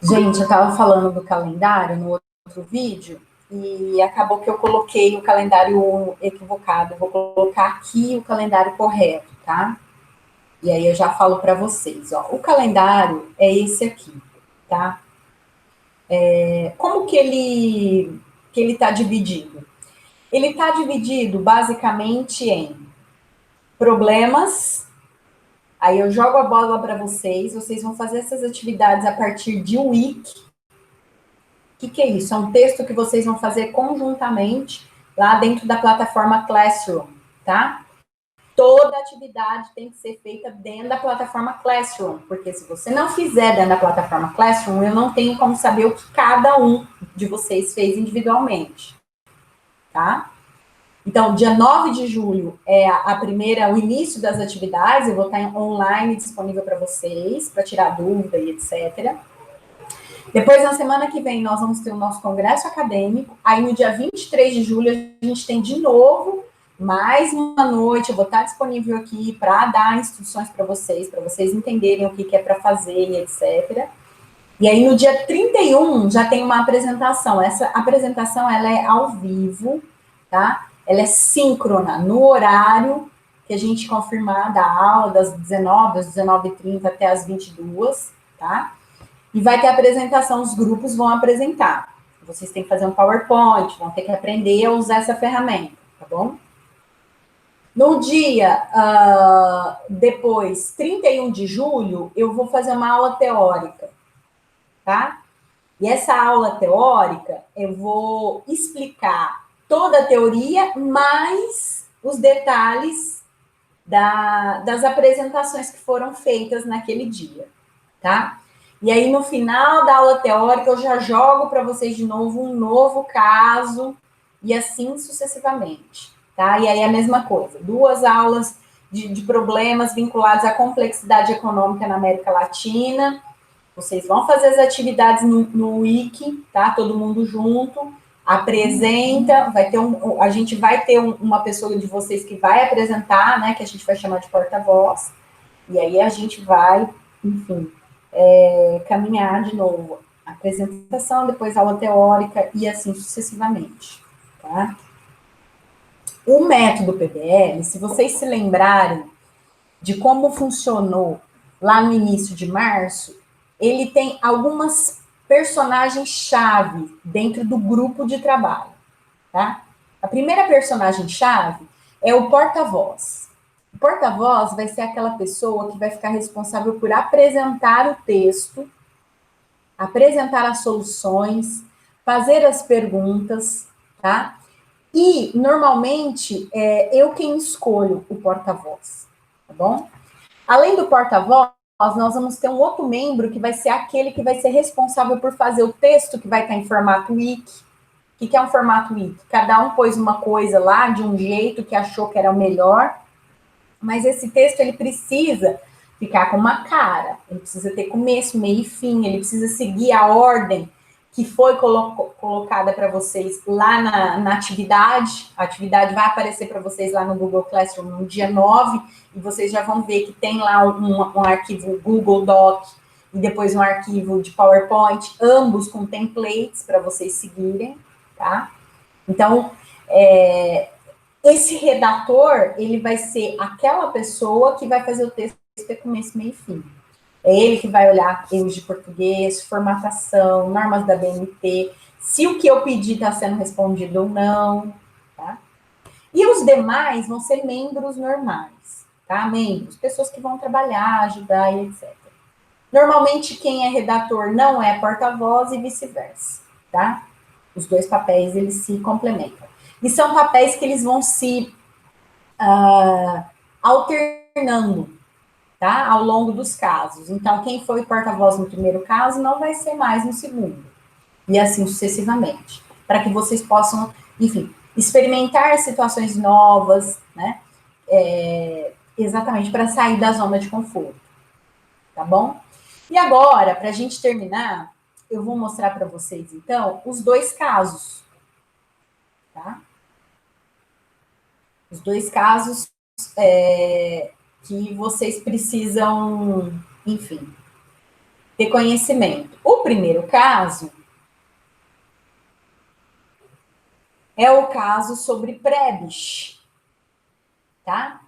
Gente, eu estava falando do calendário no outro vídeo e acabou que eu coloquei o calendário equivocado. Eu vou colocar aqui o calendário correto, tá? E aí eu já falo para vocês, ó. O calendário é esse aqui, tá? Como que ele está dividido? Ele está dividido basicamente em problemas. Aí eu jogo a bola para vocês vão fazer essas atividades a partir de um week. O que é isso? É um texto que vocês vão fazer conjuntamente lá dentro da plataforma Classroom, tá? Toda atividade tem que ser feita dentro da plataforma Classroom, porque se você não fizer dentro da plataforma Classroom, eu não tenho como saber o que cada um de vocês fez individualmente, tá? Então, dia 9 de julho é a primeira, o início das atividades, eu vou estar online disponível para vocês, para tirar dúvida e etc. Depois, na semana que vem, nós vamos ter o nosso congresso acadêmico. Aí, no dia 23 de julho, a gente tem de novo mais uma noite. Eu vou estar disponível aqui para dar instruções para vocês entenderem o que é para fazer e etc. E aí, no dia 31, já tem uma apresentação. Essa apresentação, ela é ao vivo, tá? Ela é síncrona, no horário que a gente confirmar da aula, das 19h30 até as 22h, tá? E vai ter apresentação, os grupos vão apresentar. Vocês têm que fazer um PowerPoint, vão ter que aprender a usar essa ferramenta, tá bom? No dia depois, 31 de julho, eu vou fazer uma aula teórica, tá? E essa aula teórica, eu vou explicar toda a teoria, mais os detalhes das apresentações que foram feitas naquele dia, tá? E aí, no final da aula teórica, eu já jogo para vocês de novo um novo caso, e assim sucessivamente, tá? E aí, a mesma coisa, 2 aulas de problemas vinculados à complexidade econômica na América Latina. Vocês vão fazer as atividades no Wiki, tá? Todo mundo junto, apresenta, a gente vai ter uma pessoa de vocês que vai apresentar, né? Que a gente vai chamar de porta-voz, e aí a gente vai, enfim, caminhar de novo. Apresentação, depois aula teórica e assim sucessivamente, tá? O método PBL, se vocês se lembrarem de como funcionou lá no início de março, ele tem algumas personagens-chave dentro do grupo de trabalho, tá? A primeira personagem-chave é o porta-voz. O porta-voz vai ser aquela pessoa que vai ficar responsável por apresentar o texto, apresentar as soluções, fazer as perguntas, tá? E, normalmente, eu quem escolho o porta-voz, tá bom? Além do porta-voz, nós vamos ter um outro membro que vai ser aquele que vai ser responsável por fazer o texto que vai estar em formato wiki. O que é um formato wiki? Cada um pôs uma coisa lá de um jeito que achou que era o melhor, mas esse texto ele precisa ficar com uma cara, ele precisa ter começo, meio e fim, ele precisa seguir a ordem que foi colocada para vocês lá na atividade. A atividade vai aparecer para vocês lá no Google Classroom no dia 9, e vocês já vão ver que tem lá um arquivo Google Doc e depois um arquivo de PowerPoint, ambos com templates para vocês seguirem, tá? Então, esse redator, ele vai ser aquela pessoa que vai fazer o texto ter começo, meio e fim. É ele que vai olhar erros de português, formatação, normas da BNT, se o que eu pedi está sendo respondido ou não, tá? E os demais vão ser membros normais, tá? Membros, pessoas que vão trabalhar, ajudar e etc. Normalmente, quem é redator não é porta-voz e vice-versa, tá? Os dois papéis, eles se complementam. E são papéis que eles vão se alternando, tá? Ao longo dos casos. Então, quem foi porta-voz no primeiro caso não vai ser mais no segundo. E assim sucessivamente. Para que vocês possam, enfim, experimentar situações novas, né? Exatamente, para sair da zona de conforto. Tá bom? E agora, para a gente terminar, eu vou mostrar para vocês, então, os 2 casos. Tá? Os 2 casos que vocês precisam, enfim, ter conhecimento. O primeiro caso é o caso sobre Prebisch, tá?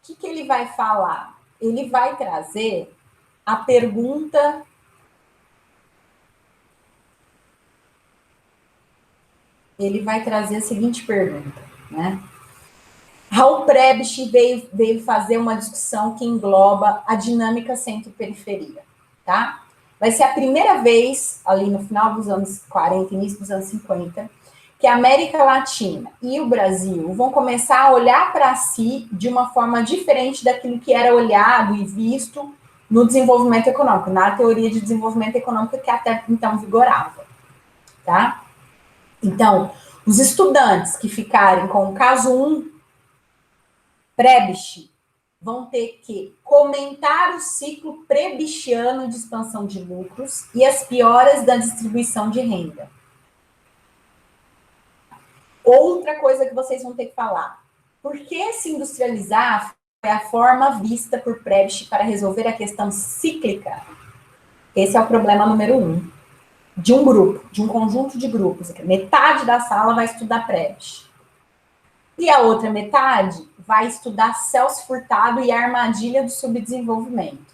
O que ele vai falar? Ele vai trazer a pergunta... Ele vai trazer a seguinte pergunta, né? Raul Prebisch veio fazer uma discussão que engloba a dinâmica centro-periferia, tá? Vai ser a primeira vez, ali no final dos anos 40, início dos anos 50, que a América Latina e o Brasil vão começar a olhar para si de uma forma diferente daquilo que era olhado e visto no desenvolvimento econômico, na teoria de desenvolvimento econômico que até então vigorava, tá? Então, os estudantes que ficarem com o caso 1, Prebisch, vão ter que comentar o ciclo prebichiano de expansão de lucros e as pioras da distribuição de renda. Outra coisa que vocês vão ter que falar. Por que se industrializar foi a forma vista por Prebisch para resolver a questão cíclica? Esse é o problema número 1. De um grupo, de um conjunto de grupos. Metade da sala vai estudar Prebisch. E a outra metade vai estudar Celso Furtado e a armadilha do subdesenvolvimento,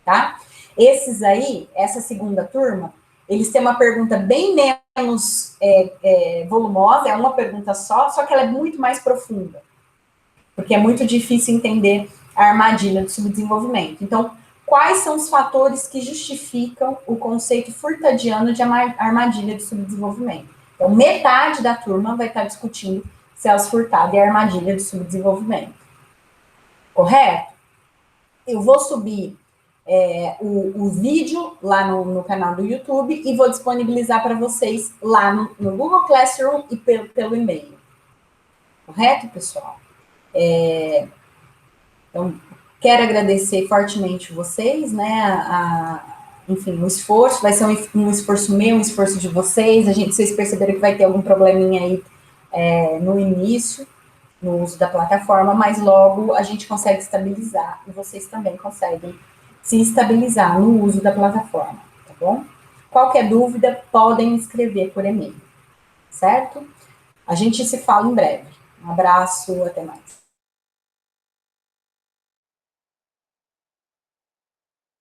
tá? Esses aí, essa segunda turma, eles têm uma pergunta bem menos volumosa, é uma pergunta só que ela é muito mais profunda, porque é muito difícil entender a armadilha do subdesenvolvimento. Então, quais são os fatores que justificam o conceito furtadiano de armadilha do subdesenvolvimento? Então, metade da turma vai estar discutindo Celso Furtado e a armadilha do subdesenvolvimento. Correto? Eu vou subir o vídeo lá no canal do YouTube e vou disponibilizar para vocês lá no Google Classroom e pelo e-mail. Correto, pessoal? Então, quero agradecer fortemente vocês, né? Enfim, o esforço, vai ser um esforço meu, um esforço de vocês. Vocês perceberam que vai ter algum probleminha aí no início, no uso da plataforma, mas logo a gente consegue estabilizar e vocês também conseguem se estabilizar no uso da plataforma, tá bom? Qualquer dúvida, podem me escrever por e-mail, certo? A gente se fala em breve. Um abraço, até mais.